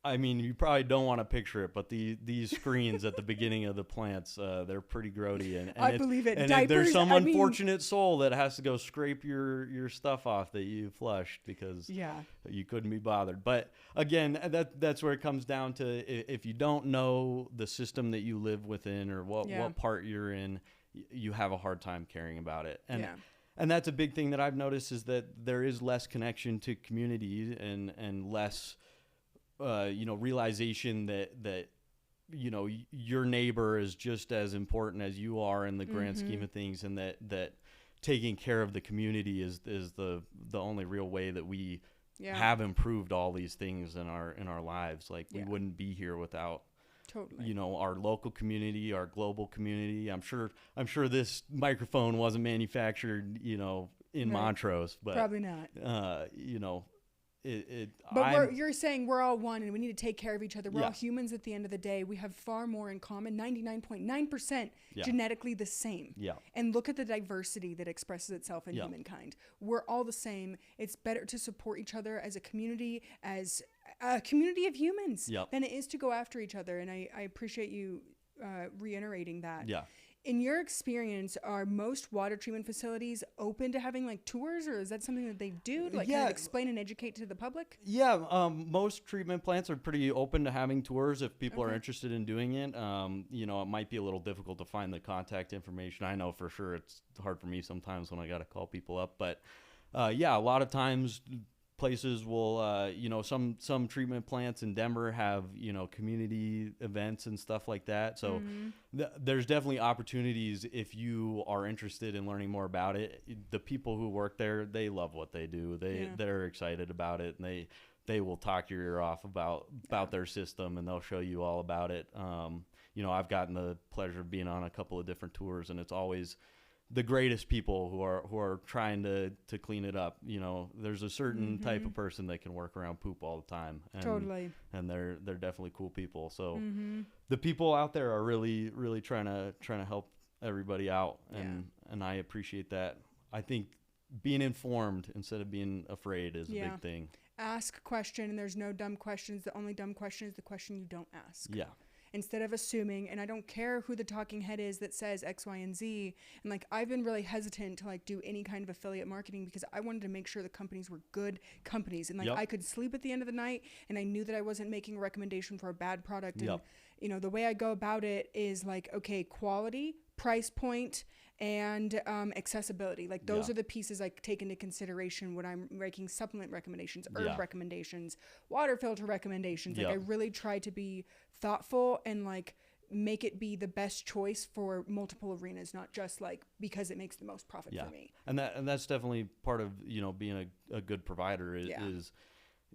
You probably don't want to picture it, but these screens at the beginning of the plants, they're pretty grody. And I believe it. And Diapers, there's some unfortunate soul that has to go scrape your stuff off that you flushed because you couldn't be bothered. But again, that's where it comes down to, if you don't know the system that you live within or what part you're in, you have a hard time caring about it. And that's a big thing that I've noticed, is that there is less connection to community and less realization that your neighbor is just as important as you are in the grand scheme of things, and that taking care of the community is the only real way that we have improved all these things in our lives. Like, we wouldn't be here without our local community, our global community. I'm sure this microphone wasn't manufactured in Montrose, but probably not. You're saying we're all one, and we need to take care of each other. We're all humans at the end of the day. We have far more in common, 99.9% genetically the same. Yeah. And look at the diversity that expresses itself in humankind. We're all the same. It's better to support each other as a community of humans than it is to go after each other. And I appreciate you reiterating that. Yeah. In your experience, are most water treatment facilities open to having like tours, or is that something that they do to kind of explain and educate to the public? Yeah, most treatment plants are pretty open to having tours if people are interested in doing it. It might be a little difficult to find the contact information. I know for sure it's hard for me sometimes when I got to call people up, but a lot of times places will, some treatment plants in Denver have, community events and stuff like that. So there's definitely opportunities if you are interested in learning more about it. The people who work there, they love what they do. They're excited about it, and they will talk your ear off about their system, and they'll show you all about it. I've gotten the pleasure of being on a couple of different tours, and it's always the greatest people who are trying to clean it up. You know, there's a certain type of person that can work around poop all the time. And, Totally. And they're definitely cool people. So the people out there are really, really trying to help everybody out. And I appreciate that. I think being informed instead of being afraid is a big thing. Ask question, and there's no dumb questions. The only dumb question is the question you don't ask. Yeah. Instead of assuming, and I don't care who the talking head is that says X, Y, and Z. And like, I've been really hesitant to like do any kind of affiliate marketing because I wanted to make sure the companies were good companies. And like, I could sleep at the end of the night and I knew that I wasn't making a recommendation for a bad product. And, you know, the way I go about it is like, okay, quality, price point, and accessibility. Like those are the pieces I take into consideration when I'm making supplement recommendations, herb recommendations, water filter recommendations. Like I really try to be thoughtful and like make it be the best choice for multiple arenas, not just like because it makes the most profit for me. And that's definitely part of, you know, being a good provider is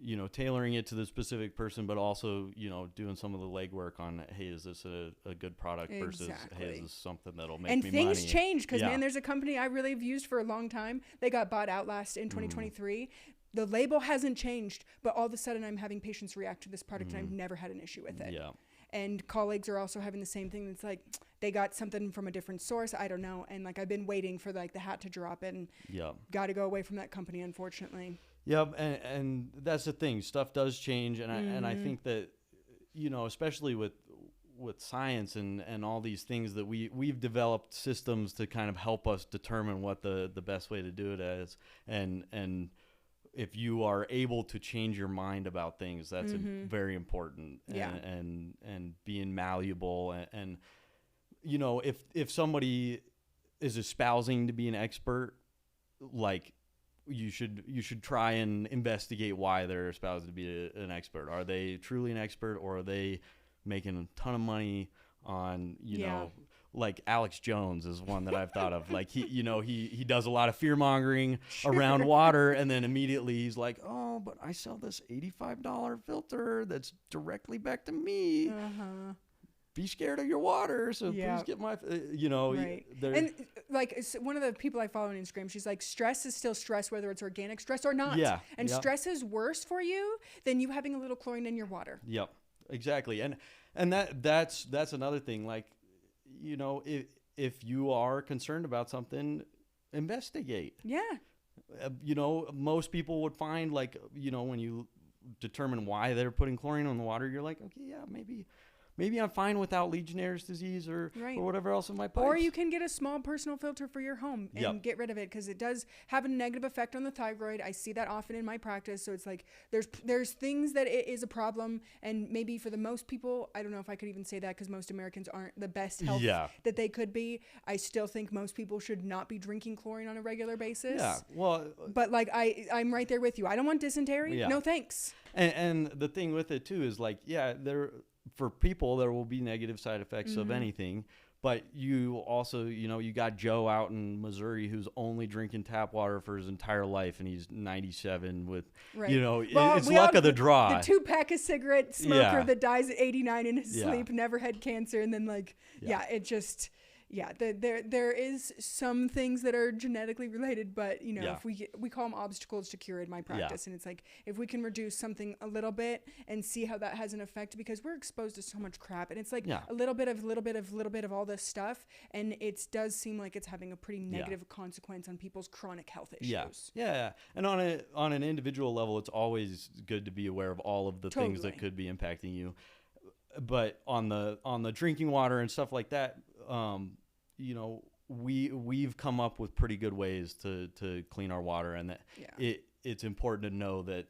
you know, tailoring it to the specific person, but also, you know, doing some of the legwork on, hey, is this a good product versus, hey, is this something that'll make me money? And things change because, man, there's a company I really have used for a long time. They got bought out in 2023. The label hasn't changed, but all of a sudden I'm having patients react to this product and I've never had an issue with it. Yeah. And colleagues are also having the same thing. It's like they got something from a different source. I don't know. And like I've been waiting for like the hat to drop and got to go away from that company, unfortunately. Yeah, and that's the thing. Stuff does change, and I think that, you know, especially with science and all these things that we've developed systems to kind of help us determine what the best way to do it is, and if you are able to change your mind about things, that's very important. And being malleable and you know, if somebody is espousing to be an expert, like, you should try and investigate why they're espoused to be an expert. Are they truly an expert, or are they making a ton of money on, you know, like Alex Jones is one that I've thought of. Like he does a lot of fear mongering around water, and then immediately he's like, oh, but I sell this $85 filter that's directly back to me. Be scared of your water, so please get my, you know. Right. And like one of the people I follow on Instagram, she's like, stress is still stress, whether it's organic stress or not. Yeah. And stress is worse for you than you having a little chlorine in your water. Yep, exactly. And that's another thing. Like, you know, if you are concerned about something, investigate. Yeah. You know, most people would find, like, you know, when you determine why they're putting chlorine on the water, you're like, okay, yeah, maybe I'm fine without Legionnaire's disease or whatever else in my pipes. Or you can get a small personal filter for your home and get rid of it, because it does have a negative effect on the thyroid. I see that often in my practice. So it's like there's things that it is a problem, and maybe for the most people, I don't know if I could even say that, because most Americans aren't the best health that they could be. I still think most people should not be drinking chlorine on a regular basis. Yeah, well, but like I'm right there with you. I don't want dysentery. Yeah. No thanks. And the thing with it too is like, for people, there will be negative side effects of anything, but you also, you know, you got Joe out in Missouri who's only drinking tap water for his entire life, and he's 97 with, you know, it's luck of the draw. The 2-pack of cigarette smoker that dies at 89 in his sleep, never had cancer, and then like, it just... Yeah, there is some things that are genetically related, but you know, if we call them obstacles to cure in my practice, and it's like if we can reduce something a little bit and see how that has an effect, because we're exposed to so much crap, and it's like a little bit of all this stuff, and it does seem like it's having a pretty negative consequence on people's chronic health issues. Yeah, and on an individual level, it's always good to be aware of all of the things that could be impacting you, but on the drinking water and stuff like that. You know, we've come up with pretty good ways to clean our water, and that it's important to know that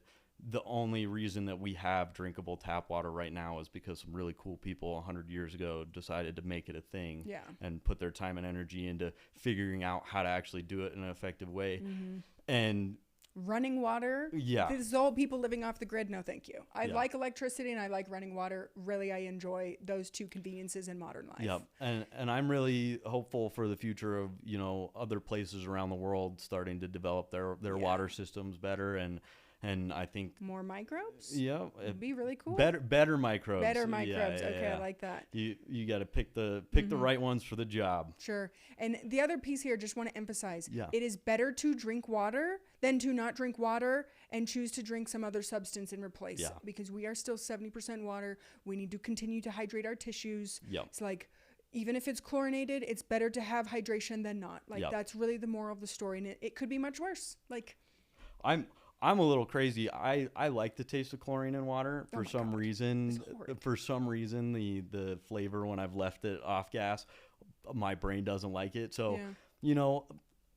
the only reason that we have drinkable tap water right now is because some really cool people 100 years ago decided to make it a thing and put their time and energy into figuring out how to actually do it in an effective way. And running water. Yeah. This is all people living off the grid. No, thank you. I like electricity and I like running water. Really, I enjoy those two conveniences in modern life. Yep. And I'm really hopeful for the future of, you know, other places around the world starting to develop their water systems better. And And I think more microbes. yeah, It'd be really cool. better microbes. Better microbes. Yeah, Okay, yeah. I like that. You got to pick the right ones for the job. Sure. And the other piece here, just want to emphasize, Yeah. it is better to drink water than to not drink water and choose to drink some other substance and replace Yeah. it, because we are still 70% water. We need to continue to hydrate our tissues. Yep. It's like, even if it's chlorinated, it's better to have hydration than not. Like, Yep. that's really the moral of the story. And it could be much worse. Like, I'm a little crazy. I like the taste of chlorine in water for some reason. It's horrid. For some reason, the flavor when I've left it off gas, my brain doesn't like it. So, Yeah. you know,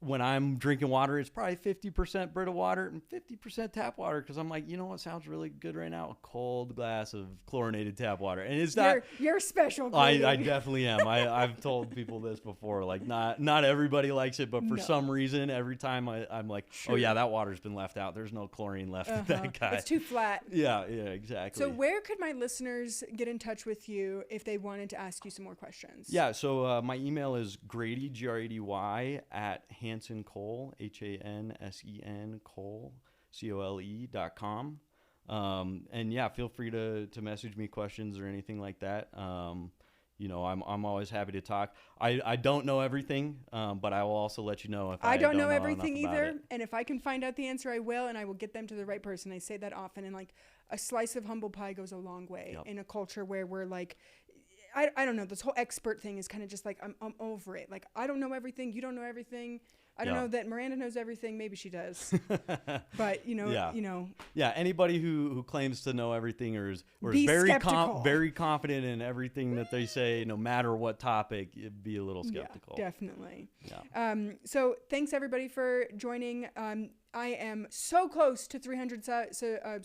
when I'm drinking water, it's probably 50% Brita water and 50% tap water, because I'm like, you know what sounds really good right now? A cold glass of chlorinated tap water. And it's not... You're special, I Grady. definitely am. I've told people this before. Like, not everybody likes it, but for some reason, every time I'm like, oh yeah, that water's been left out. There's no chlorine left in that guy. It's too flat. Yeah, exactly. So where could my listeners get in touch with you if they wanted to ask you some more questions? Yeah, so my email is Grady, Grady, at Hansen Cole, HANSEN Cole, COLE.com. And yeah, feel free to message me questions or anything like that. You know, I'm always happy to talk. I don't know everything, but I will also let you know if I don't know enough everything about either. it. And if I can find out the answer, I will, and I will get them to the right person. I say that often. And like, a slice of humble pie goes a long way in a culture where we're like, I don't know, this whole expert thing is kind of just like, I'm over it. Like, I don't know everything. You don't know everything. I don't know that Miranda knows everything. Maybe she does. But, you know. Yeah, anybody who claims to know everything or is Be skeptical. very confident in everything that they say, no matter what topic, be a little skeptical. Yeah, definitely. Yeah. So thanks everybody for joining. I am so close to 300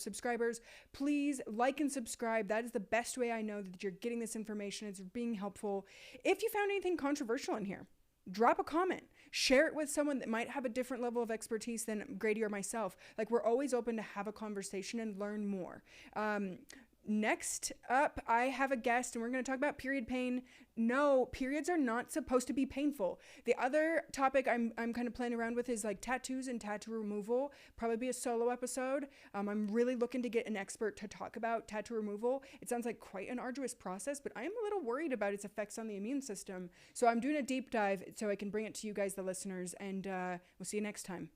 subscribers. Please like and subscribe. That is the best way I know that you're getting this information. It's being helpful. If you found anything controversial in here, drop a comment. Share it with someone that might have a different level of expertise than Grady or myself. Like, we're always open to have a conversation and learn more. Next up, I have a guest, and we're going to talk about period pain. No, periods are not supposed to be painful. The other topic I'm kind of playing around with is like tattoos and tattoo removal. Probably be a solo episode. I'm really looking to get an expert to talk about tattoo removal. It sounds like quite an arduous process, but I am a little worried about its effects on the immune system. So I'm doing a deep dive so I can bring it to you guys, the listeners, and we'll see you next time.